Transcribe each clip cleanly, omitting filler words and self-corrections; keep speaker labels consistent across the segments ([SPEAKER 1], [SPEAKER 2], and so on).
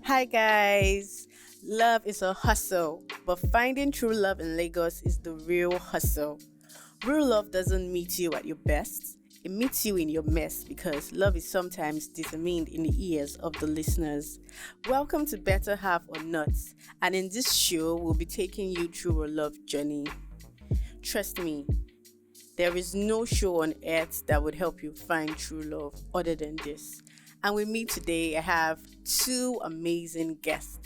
[SPEAKER 1] Hi guys! Love is a hustle, but finding true love in Lagos is the real hustle. Real love doesn't meet you at your best, it meets you in your mess because love is sometimes determined in the ears of the listeners. Welcome to Better Half or Nuts, and in this show, we'll be taking you through a love journey. Trust me, there is no show on earth that would help you find true love other than this. And with me today, I have two amazing guests.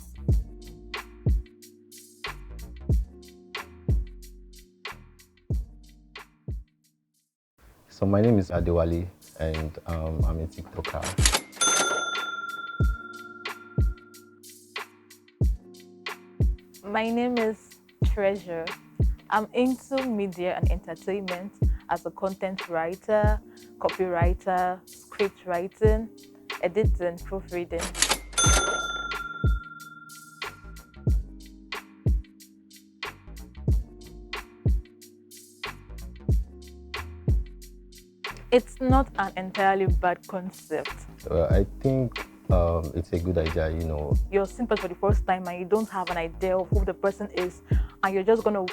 [SPEAKER 2] So my name is Adewale and I'm a TikToker.
[SPEAKER 3] My name is Treasure. I'm into media and entertainment as a content writer, copywriter, script writing, editing, proofreading. It's not an entirely bad concept.
[SPEAKER 2] I think it's a good idea.
[SPEAKER 3] You're simple for the first time and you don't have an idea of who the person is, and you're just gonna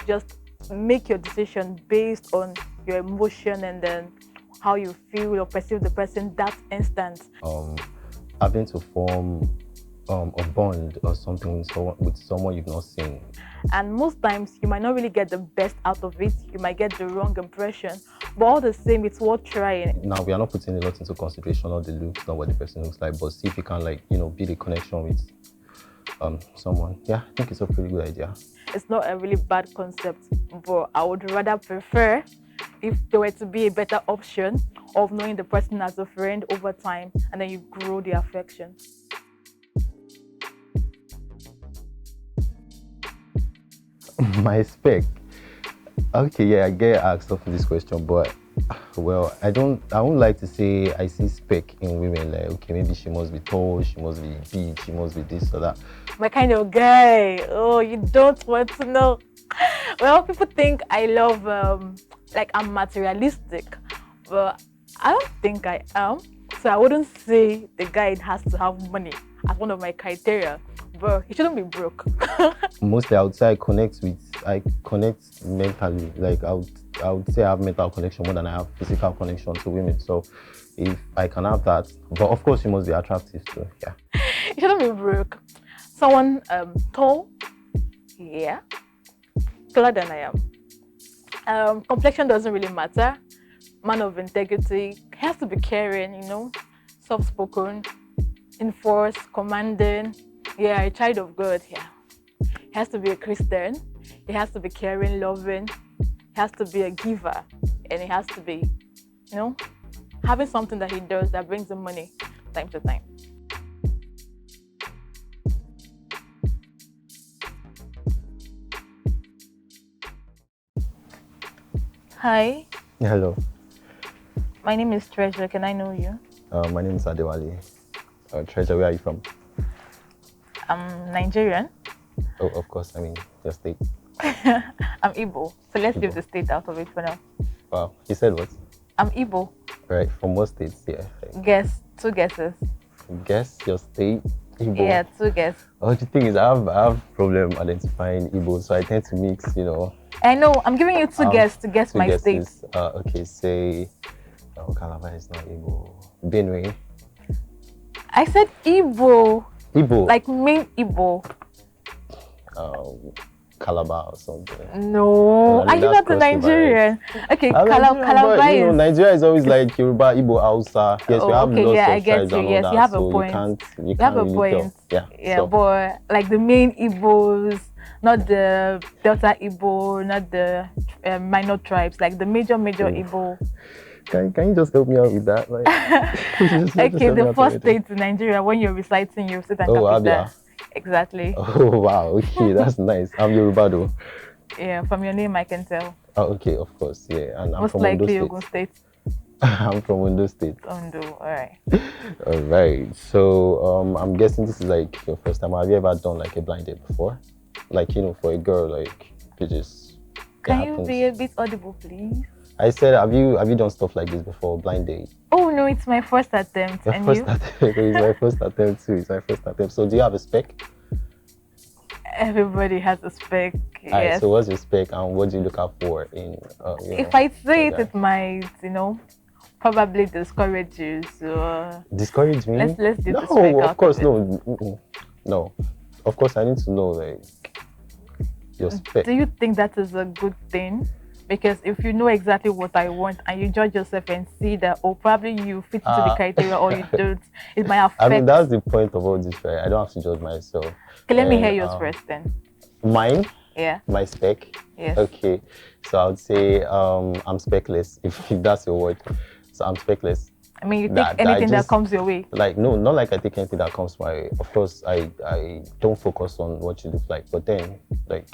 [SPEAKER 3] make your decision based on your emotion and then how you feel or perceive the person that instant.
[SPEAKER 2] Having to form a bond or something with someone you've not seen.
[SPEAKER 3] And most times you might not really get the best out of it. You might get the wrong impression, but all the same, it's worth trying.
[SPEAKER 2] Now, we are not putting a lot into consideration of the looks, not what the person looks like, but see if you can build a connection with someone. Yeah, I think it's a pretty good idea.
[SPEAKER 3] It's not a really bad concept, but I would rather prefer if there were to be a better option of knowing the person as a friend over time, and then you grow the affection.
[SPEAKER 2] My spec. Okay, yeah, I get asked often this question, but well, I won't like to say I see spec in women, like, okay, maybe she must be tall, she must be big, she must be this or that.
[SPEAKER 3] My kind of guy. Oh, you don't want to know. Well, people think I love like I'm materialistic, but I don't think I am. So I wouldn't say the guy has to have money as one of my criteria, but he shouldn't be broke.
[SPEAKER 2] Mostly I would say I connect mentally. Like I would say I have mental connection more than I have physical connection to women. So if I can have that, but of course you must be attractive too. Yeah.
[SPEAKER 3] You shouldn't be broke. Someone tall, yeah, taller than I am. Complexion doesn't really matter. Man of integrity, has to be caring, soft-spoken, enforced, commanding. Yeah, a child of God. Yeah, he has to be a Christian. He has to be caring, loving. He has to be a giver, and he has to be, having something that he does that brings him money time to time. Hi.
[SPEAKER 2] Yeah, hello.
[SPEAKER 3] My name is Treasure. Can I know you?
[SPEAKER 2] My name is Adewale. Treasure, where are you from?
[SPEAKER 3] I'm Nigerian.
[SPEAKER 2] Oh, of course. I mean, your state.
[SPEAKER 3] I'm Igbo. So let's leave
[SPEAKER 2] Igbo.
[SPEAKER 3] the state out of it for now.
[SPEAKER 2] Wow. You said what?
[SPEAKER 3] I'm Igbo.
[SPEAKER 2] Right. From what states? Yeah.
[SPEAKER 3] Guess. 2 guesses.
[SPEAKER 2] Guess your state. Igbo.
[SPEAKER 3] Yeah, 2 guesses.
[SPEAKER 2] Oh, the thing is, I have problem identifying Igbo, so I tend to mix,
[SPEAKER 3] I know. I'm giving you 2 guesses to guess
[SPEAKER 2] 2
[SPEAKER 3] my
[SPEAKER 2] guesses.
[SPEAKER 3] state.
[SPEAKER 2] Okay, say, Calabar is not Igbo. Benue.
[SPEAKER 3] I said Igbo.
[SPEAKER 2] Igbo.
[SPEAKER 3] Like main Igbo.
[SPEAKER 2] Calabar or something.
[SPEAKER 3] No. Are you
[SPEAKER 2] that's
[SPEAKER 3] not a
[SPEAKER 2] cross river,
[SPEAKER 3] Nigerian? Okay,
[SPEAKER 2] I'm Nigerian,
[SPEAKER 3] Calabar
[SPEAKER 2] but,
[SPEAKER 3] is...
[SPEAKER 2] Nigeria is always like Yoruba, Igbo, Hausa. Yes, we have
[SPEAKER 3] okay,
[SPEAKER 2] lots
[SPEAKER 3] yeah, I
[SPEAKER 2] of
[SPEAKER 3] get
[SPEAKER 2] tribes
[SPEAKER 3] you.
[SPEAKER 2] and
[SPEAKER 3] Yes,
[SPEAKER 2] all
[SPEAKER 3] you
[SPEAKER 2] that,
[SPEAKER 3] have a
[SPEAKER 2] so
[SPEAKER 3] point.
[SPEAKER 2] you
[SPEAKER 3] You
[SPEAKER 2] can't
[SPEAKER 3] have a
[SPEAKER 2] really
[SPEAKER 3] point.
[SPEAKER 2] tell.
[SPEAKER 3] Yeah,
[SPEAKER 2] so.
[SPEAKER 3] but like the main Igbos, not the Delta Igbo, not the minor tribes, like the major Igbo.
[SPEAKER 2] Can you just help me out with that? Like,
[SPEAKER 3] Okay, the first state in Nigeria, when you're reciting, you sit and
[SPEAKER 2] Abia.
[SPEAKER 3] Exactly.
[SPEAKER 2] Oh, wow. Okay, that's nice. I'm Yoruba though.
[SPEAKER 3] Yeah, from your name I can tell.
[SPEAKER 2] Oh, okay, of course. Yeah, and I'm
[SPEAKER 3] Most
[SPEAKER 2] from
[SPEAKER 3] likely
[SPEAKER 2] Ondo
[SPEAKER 3] Ogun
[SPEAKER 2] State.
[SPEAKER 3] State.
[SPEAKER 2] I'm from Ondo State.
[SPEAKER 3] Ondo, all right.
[SPEAKER 2] All right. So I'm guessing this is like your first time. Have you ever done like a blind date before? Like, for a girl, like, you just...
[SPEAKER 3] Can you be a bit audible, please?
[SPEAKER 2] I said, have you done stuff like this before? Blind date.
[SPEAKER 3] Oh no, it's my first attempt.
[SPEAKER 2] Your
[SPEAKER 3] And
[SPEAKER 2] first
[SPEAKER 3] you?
[SPEAKER 2] attempt. It's my first attempt too. It's my first attempt. So do you have a spec?
[SPEAKER 3] Everybody has a spec.
[SPEAKER 2] Alright,
[SPEAKER 3] Yes.
[SPEAKER 2] so what's your spec and what do you look out for in
[SPEAKER 3] If I say
[SPEAKER 2] like
[SPEAKER 3] it, it might, probably discourage you. So
[SPEAKER 2] discourage me?
[SPEAKER 3] let's do the spec
[SPEAKER 2] No,
[SPEAKER 3] out
[SPEAKER 2] of course,
[SPEAKER 3] of it.
[SPEAKER 2] no. Mm-mm. No. Of course I need to know like your spec.
[SPEAKER 3] Do you think that is a good thing? Because if you know exactly what I want and you judge yourself and see that, probably you fit into the criteria or you don't, it might affect.
[SPEAKER 2] I mean, that's the point of all this, right? I don't have to judge myself.
[SPEAKER 3] Okay, let me hear
[SPEAKER 2] And,
[SPEAKER 3] yours first then.
[SPEAKER 2] Mine?
[SPEAKER 3] Yeah.
[SPEAKER 2] My spec?
[SPEAKER 3] Yes.
[SPEAKER 2] Okay. So I would say I'm specless, if that's your word. So I'm specless.
[SPEAKER 3] I mean, you take
[SPEAKER 2] That-
[SPEAKER 3] anything that
[SPEAKER 2] just-
[SPEAKER 3] comes your way.
[SPEAKER 2] Like, no, not like I take anything that comes my way. Of course, I don't focus on what you look like. But then, like,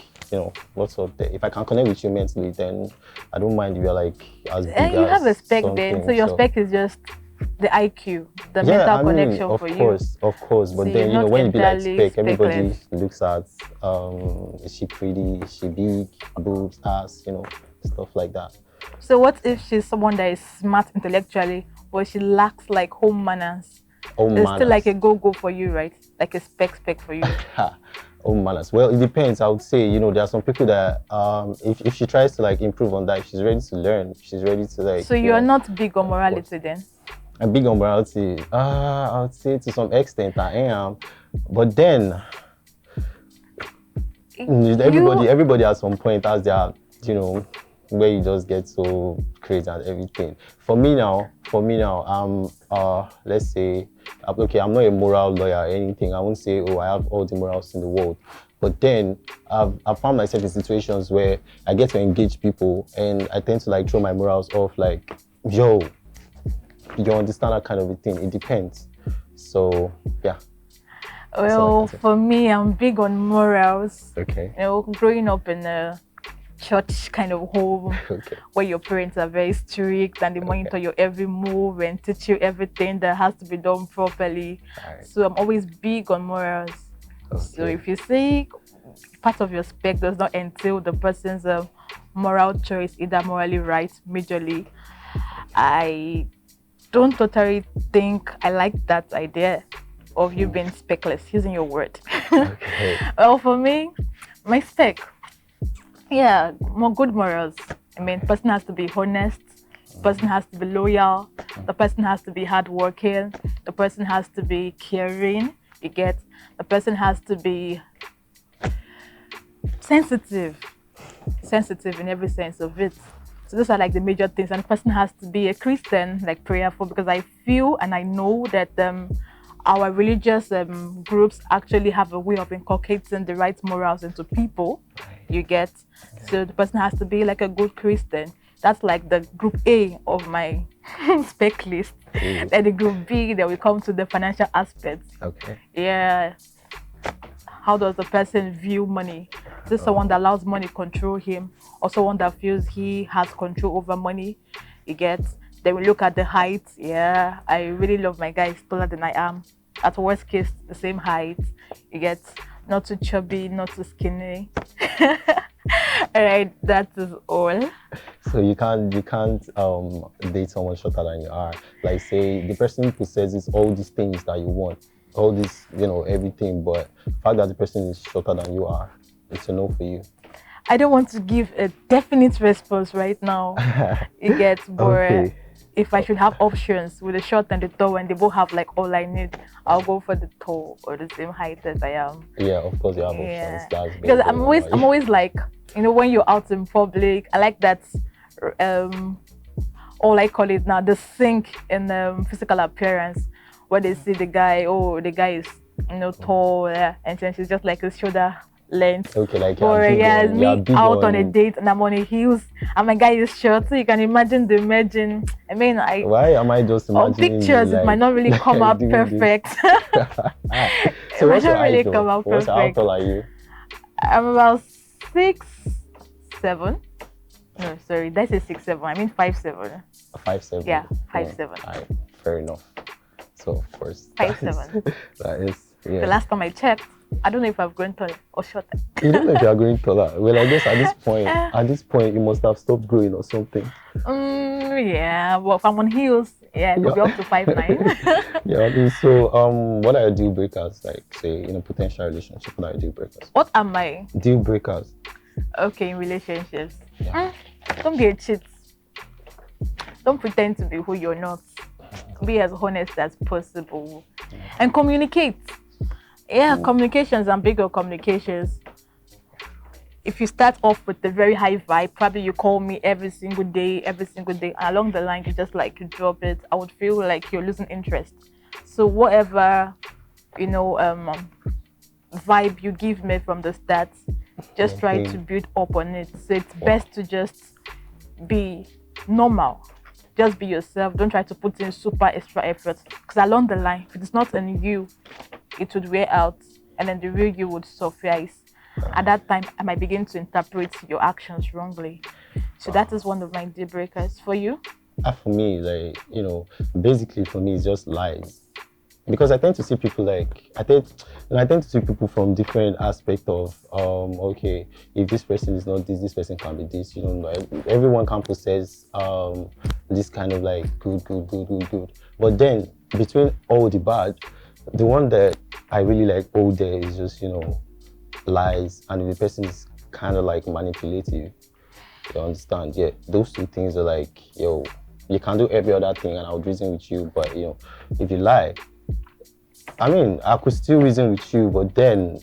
[SPEAKER 2] lots of if I can connect with you mentally, then I don't mind if you're like as big
[SPEAKER 3] And you
[SPEAKER 2] as
[SPEAKER 3] have a spec then.
[SPEAKER 2] something,
[SPEAKER 3] So your spec is just the IQ, the
[SPEAKER 2] yeah,
[SPEAKER 3] mental
[SPEAKER 2] I mean,
[SPEAKER 3] connection
[SPEAKER 2] of
[SPEAKER 3] for you.
[SPEAKER 2] course, of course. But
[SPEAKER 3] So
[SPEAKER 2] then,
[SPEAKER 3] you're not
[SPEAKER 2] when you be like
[SPEAKER 3] entirely
[SPEAKER 2] spec, everybody
[SPEAKER 3] speckless.
[SPEAKER 2] looks at, is she pretty? Is she big? Boobs, ass, stuff like that.
[SPEAKER 3] So what if she's someone that is smart intellectually, but she lacks like home manners?
[SPEAKER 2] Oh,
[SPEAKER 3] It's still like a go-go for you, right? Like a spec for you.
[SPEAKER 2] Oh, manners. Well, it depends. I would say, there are some people that if she tries to like improve on that, if she's ready to learn, she's ready to like.
[SPEAKER 3] So you're not big on morality then?
[SPEAKER 2] I'm big on morality. I would say to some extent I am, but then everybody at some point has their, where you just get so crazy and everything. For me now, I'm let's say, okay, I'm not a moral lawyer or anything. I won't say, oh, I have all the morals in the world. But then I've found myself in situations where I get to engage people and I tend to like throw my morals off like, yo, you understand that kind of a thing. It depends. So yeah.
[SPEAKER 3] Well, for me, I'm big on morals.
[SPEAKER 2] Okay.
[SPEAKER 3] Growing up in a church kind of home
[SPEAKER 2] Okay.
[SPEAKER 3] where your parents are very strict and they monitor your every move and teach you everything that has to be done properly.
[SPEAKER 2] Alright.
[SPEAKER 3] So I'm always big on morals. So
[SPEAKER 2] Okay.
[SPEAKER 3] if you say part of your spec does not entail the person's moral choice, either morally right, majorly, I don't totally think I like that idea of you being speckless, using your word.
[SPEAKER 2] Okay.
[SPEAKER 3] Well, for me, my spec, yeah, more good morals. I mean, person has to be honest, person has to be loyal, the person has to be hardworking, the person has to be caring, the person has to be sensitive in every sense of it. So those are like the major things. And the person has to be a Christian, like prayerful, because I feel and I know that our religious groups actually have a way of inculcating the right morals into people. So the person has to be like a good Christian. That's like the group A of my spec list. Then the group B, then we come to the financial aspects.
[SPEAKER 2] Okay.
[SPEAKER 3] Yeah. How does the person view money? Is this someone that allows money control him, or someone that feels he has control over money? Then we look at the height. Yeah, I really love my guys taller than I am. At worst case, the same height. Not too chubby, not too skinny. All right, that is all.
[SPEAKER 2] So you can't date someone shorter than you are. Like say the person possesses all these things that you want, all this, everything, but the fact that the person is shorter than you are, it's a no for you.
[SPEAKER 3] I don't want to give a definite response right now. But
[SPEAKER 2] Okay.
[SPEAKER 3] if I should have options with the short and the tall, and they both have like all I need, I'll go for the tall or the same height as I am.
[SPEAKER 2] Yeah, of course you have
[SPEAKER 3] Yeah.
[SPEAKER 2] options. That's
[SPEAKER 3] Because
[SPEAKER 2] very
[SPEAKER 3] I'm
[SPEAKER 2] normal.
[SPEAKER 3] always like, when you're out in public, I like that. All I call it now, the sync in physical appearance, where they see the guy is tall, and then she's just like his shoulder length.
[SPEAKER 2] Okay, like
[SPEAKER 3] Or
[SPEAKER 2] you're
[SPEAKER 3] me
[SPEAKER 2] big
[SPEAKER 3] out on a date and I'm on a heels and my guy is short, so you can imagine the merging. I mean,
[SPEAKER 2] Why am I just
[SPEAKER 3] on
[SPEAKER 2] imagining
[SPEAKER 3] pictures
[SPEAKER 2] you,
[SPEAKER 3] it might not really come out
[SPEAKER 2] doing this?
[SPEAKER 3] perfect.
[SPEAKER 2] So what's your
[SPEAKER 3] might not really
[SPEAKER 2] height
[SPEAKER 3] come
[SPEAKER 2] though?
[SPEAKER 3] out
[SPEAKER 2] How
[SPEAKER 3] perfect.
[SPEAKER 2] tall are you?
[SPEAKER 3] I'm about 6'7". No, sorry, that's a 6'7". I mean 5'7".
[SPEAKER 2] 5'7".
[SPEAKER 3] Yeah, 5'7".
[SPEAKER 2] Fair enough. So of course.
[SPEAKER 3] 5'7".
[SPEAKER 2] That is
[SPEAKER 3] The
[SPEAKER 2] yeah.
[SPEAKER 3] last time I checked. I don't know if I've grown taller or shorter.
[SPEAKER 2] You don't know if you are growing taller. Well, I guess at this point, you must have stopped growing or something.
[SPEAKER 3] Yeah, well, if I'm on heels, yeah, it could be up to 5'9".
[SPEAKER 2] Yeah. So, what are your deal breakers? Like, say, in a potential relationship, what are your deal breakers?
[SPEAKER 3] What are my
[SPEAKER 2] Deal breakers.
[SPEAKER 3] okay in relationships?
[SPEAKER 2] Yeah.
[SPEAKER 3] Don't be a cheat. Don't pretend to be who you're not. Be as honest as possible and communicate. Yeah, communications and bigger communications. If you start off with a very high vibe, probably you call me every single day, and along the line you just like you drop it, I would feel like you're losing interest. So whatever, you know, vibe you give me from the start, just try to build up on it. So it's best to just be normal. Just be yourself. Don't try to put in super extra effort. Because along the line, if it's not in you, it would wear out, and then the real you would suffice. At that time, I might begin to interpret your actions wrongly. So that is one of my deal breakers. For you?
[SPEAKER 2] For me, like, basically for me, it's just lies. Because I tend to see people I tend to see people from different aspects of okay, if this person is not this, this person can be this. Everyone can possess this kind of like good. But then between all the bad, the one that I really like all there is just lies, and if the person is kind of like manipulative. You understand? Yeah, those two things are like, you can do every other thing and I would reason with you, but if you lie, I mean, I could still reason with you, but then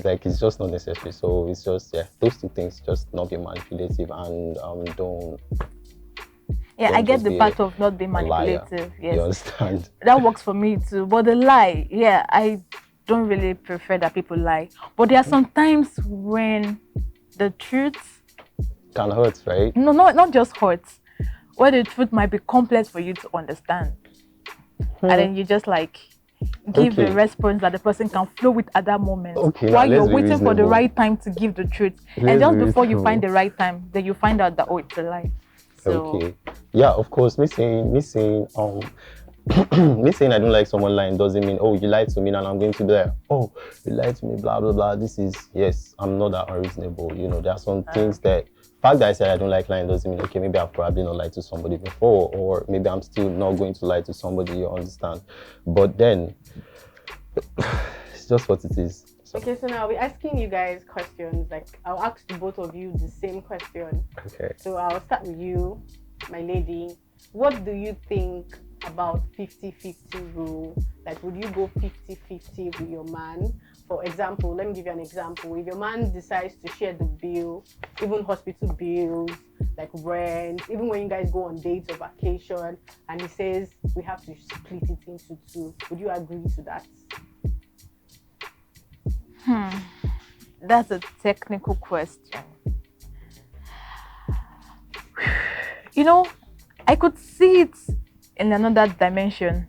[SPEAKER 2] like it's just not necessary. So it's just those two things, just not be manipulative and don't.
[SPEAKER 3] Yeah,
[SPEAKER 2] don't
[SPEAKER 3] I get
[SPEAKER 2] just
[SPEAKER 3] the
[SPEAKER 2] be
[SPEAKER 3] part of not being manipulative.
[SPEAKER 2] liar.
[SPEAKER 3] Yes,
[SPEAKER 2] You understand?
[SPEAKER 3] that works for me too. But the lie, yeah, I don't really prefer that people lie. But there are some times when the truth
[SPEAKER 2] Can hurt, right?
[SPEAKER 3] no, not just hurts, where the truth might be complex for you to understand, and then you just like give a
[SPEAKER 2] Okay.
[SPEAKER 3] response that the person can flow with at that moment.
[SPEAKER 2] Okay, now
[SPEAKER 3] while you're
[SPEAKER 2] let's be
[SPEAKER 3] waiting for the
[SPEAKER 2] reasonable.
[SPEAKER 3] right time to give the truth, and
[SPEAKER 2] Let's
[SPEAKER 3] just
[SPEAKER 2] be
[SPEAKER 3] before you
[SPEAKER 2] reasonable.
[SPEAKER 3] find the right time, then you find out that it's a lie. So
[SPEAKER 2] Okay. Yeah, of course. Me saying me saying I don't like someone lying doesn't mean, oh, you lied to me and I'm going to be like, oh, you lied to me, blah blah blah. Yes, I'm not that unreasonable. There are some things that fact that I said I don't like lying doesn't mean, okay, maybe I've probably not lied to somebody before, or maybe I'm still not going to lie to somebody, you understand? But then it's just what it is. So,
[SPEAKER 1] Okay, so now I'll be asking you guys questions. Like, I'll ask the both of you the same question.
[SPEAKER 2] okay.
[SPEAKER 1] So I'll start with you, my lady. What do you think about 50-50 rule? Like, would you go 50-50 with your man? For example, let me give you an example. If your man decides to share the bill, even hospital bills, like rent, even when you guys go on dates or vacation, and he says we have to split it into two, would you agree to that?
[SPEAKER 3] that's a technical question. I could see it in another dimension.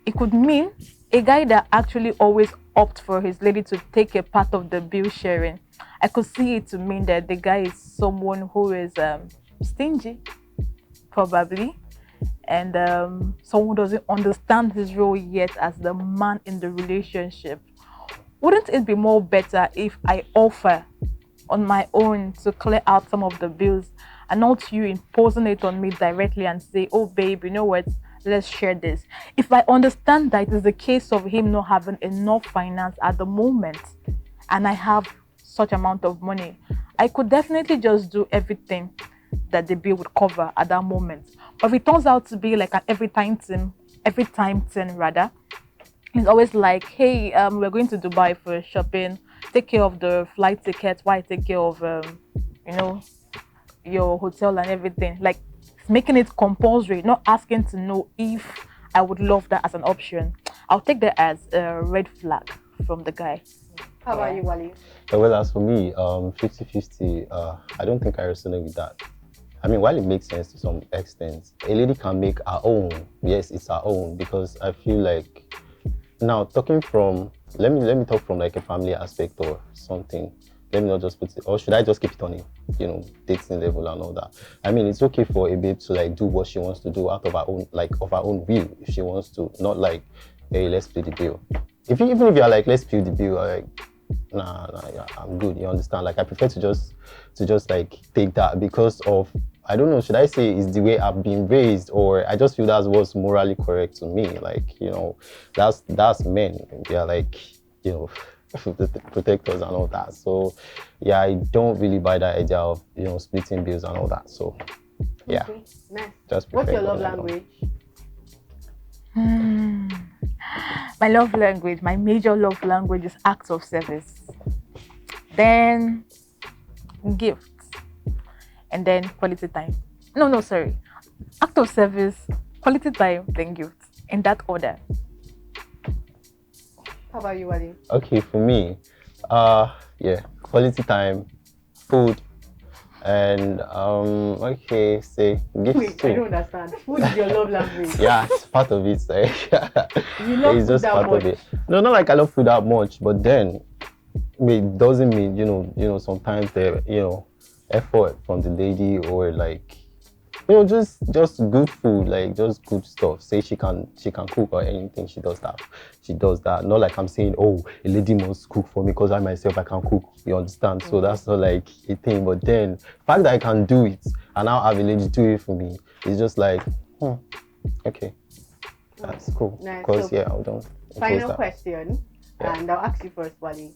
[SPEAKER 3] It could mean a guy that actually always opts for his lady to take a part of the bill sharing. I could see it to mean that the guy is someone who is stingy, probably, and someone who doesn't understand his role yet as the man in the relationship. Wouldn't it be more better if I offer on my own to clear out some of the bills, and not you imposing it on me directly and say, oh babe, you know what, let's share this? If I understand that it is a case of him not having enough finance at the moment and I have such amount of money, I could definitely just do everything that the bill would cover at that moment. But if it turns out to be like an every time thing rather, it's always like, hey, we're going to Dubai for shopping, take care of the flight tickets, why take care of your hotel and everything. Like, making it compulsory, not asking to know if I would love that as an option. I'll take that as a red flag from the guy.
[SPEAKER 1] How about you, Wally?
[SPEAKER 2] Well, as for me, 50-50, I don't think I resonate with that. I mean, while it makes sense to some extent, a lady can make her own. Yes, it's her own, because I feel like, now talking from, let me talk from like a family aspect or something. Let me not just put it, or should I just keep it on dating level and all that? I mean, it's okay for a babe to like do what she wants to do out of her own, like of her own will, if she wants to, not like, hey, let's split the bill. even if you're like, let's pay the bill, like, nah, yeah, I'm good. You understand? Like, I prefer to just like take that because of, I don't know, should I say it's the way I've been raised, or I just feel that's what's morally correct to me. Like, that's men. They're like, you know, the protectors and all that. So yeah, I don't really buy that idea of, splitting bills and all that. So yeah.
[SPEAKER 1] Okay, nice.
[SPEAKER 2] Just
[SPEAKER 1] What's your
[SPEAKER 2] prefer
[SPEAKER 1] love
[SPEAKER 2] going alone.
[SPEAKER 1] language?
[SPEAKER 3] My love language, my major love language is acts of service. Then gifts. And then quality time. No, sorry. Act of service, quality time, then gifts. In that order.
[SPEAKER 1] How about you, Wale?
[SPEAKER 2] Okay, for me, yeah, quality time, food, and okay, say gifts
[SPEAKER 1] Wait,
[SPEAKER 2] too.
[SPEAKER 1] I don't understand. Food is your love language.
[SPEAKER 2] Yeah, it's part of it.
[SPEAKER 1] You love
[SPEAKER 2] It's
[SPEAKER 1] food
[SPEAKER 2] just
[SPEAKER 1] that
[SPEAKER 2] part
[SPEAKER 1] much.
[SPEAKER 2] of it. No, not like I love food that much, but then it doesn't mean sometimes the effort from the lady, or like just good food, like just good stuff. Say she can cook or anything, she does that. Not like I'm saying, oh, a lady must cook for me because I myself I can cook. You understand? So that's not like a thing. But then the fact that I can do it and now have a lady do it for me, it's just like, okay, that's cool.
[SPEAKER 1] Nice.
[SPEAKER 2] Because
[SPEAKER 1] So,
[SPEAKER 2] yeah, I don't.
[SPEAKER 1] Final question,
[SPEAKER 2] Yeah.
[SPEAKER 1] and I'll ask you first, Wale.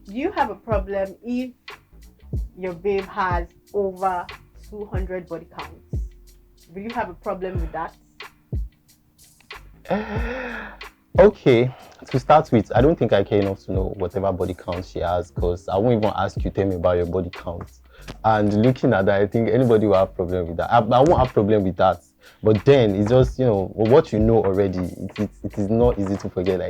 [SPEAKER 1] Do you have a problem if your babe has over 200 body counts? Will you have a problem with that?
[SPEAKER 2] Okay, to start with, I don't think I care enough to know whatever body count she has, because I won't even ask you, tell me about your body count. And looking at that, I think anybody will have problem with that. I won't have problem with that. But then it's just, what you know already, it is not easy to forget.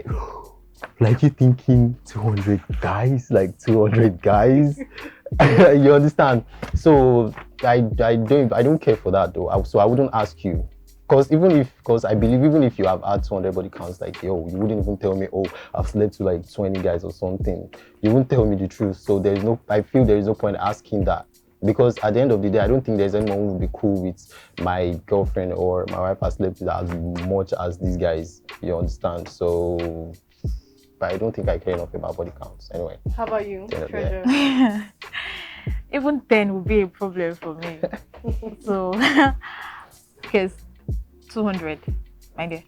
[SPEAKER 2] Like you thinking 200 guys, like 200 guys. You understand? So I don't care for that though. So I wouldn't ask you. Because I believe even if you have had 200 body counts, like, yo, you wouldn't even tell me, oh, I've slept to like 20 guys or something. You wouldn't tell me the truth. So I feel there is no point asking that. Because at the end of the day, I don't think there's anyone who would be cool with my girlfriend or my wife has slept with as much as these guys. You understand? So, but I don't think I care enough about body counts. Anyway.
[SPEAKER 1] How about you, Treasure?
[SPEAKER 3] Even 10 would be a problem for me. So, because 200, my dear,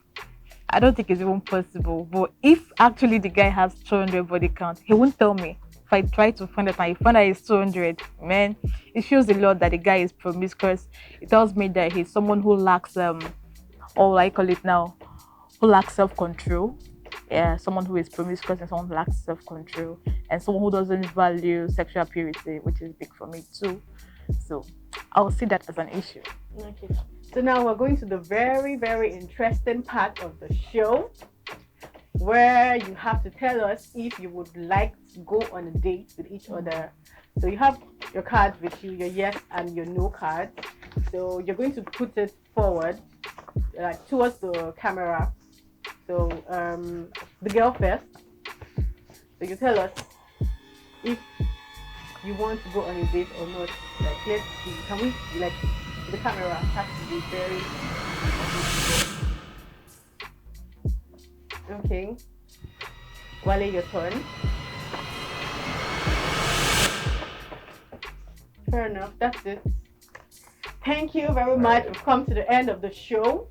[SPEAKER 3] I don't think it's even possible. But if actually the guy has 200 body count, he won't tell me. If I try to find it and I find out it's 200, man, it shows a lot that the guy is promiscuous. It tells me that he's someone who lacks or I call it now, who lacks self-control. Yeah, someone who is promiscuous and someone who lacks self-control, and someone who doesn't value sexual purity, which is big for me too. So I'll see that as an issue.
[SPEAKER 1] Okay. So now we're going to the very, very interesting part of the show, where you have to tell us if you would like to go on a date with each other. So you have your cards with you, your yes and your no cards. So you're going to put it forward, like towards the camera. So the girl first. So you tell us if you want to go on a date or not. Like, let's see. Can we, like, the camera has to be very okay. Wale, your turn. Fair enough. That's it. Thank you very much. We've come to the end of the show.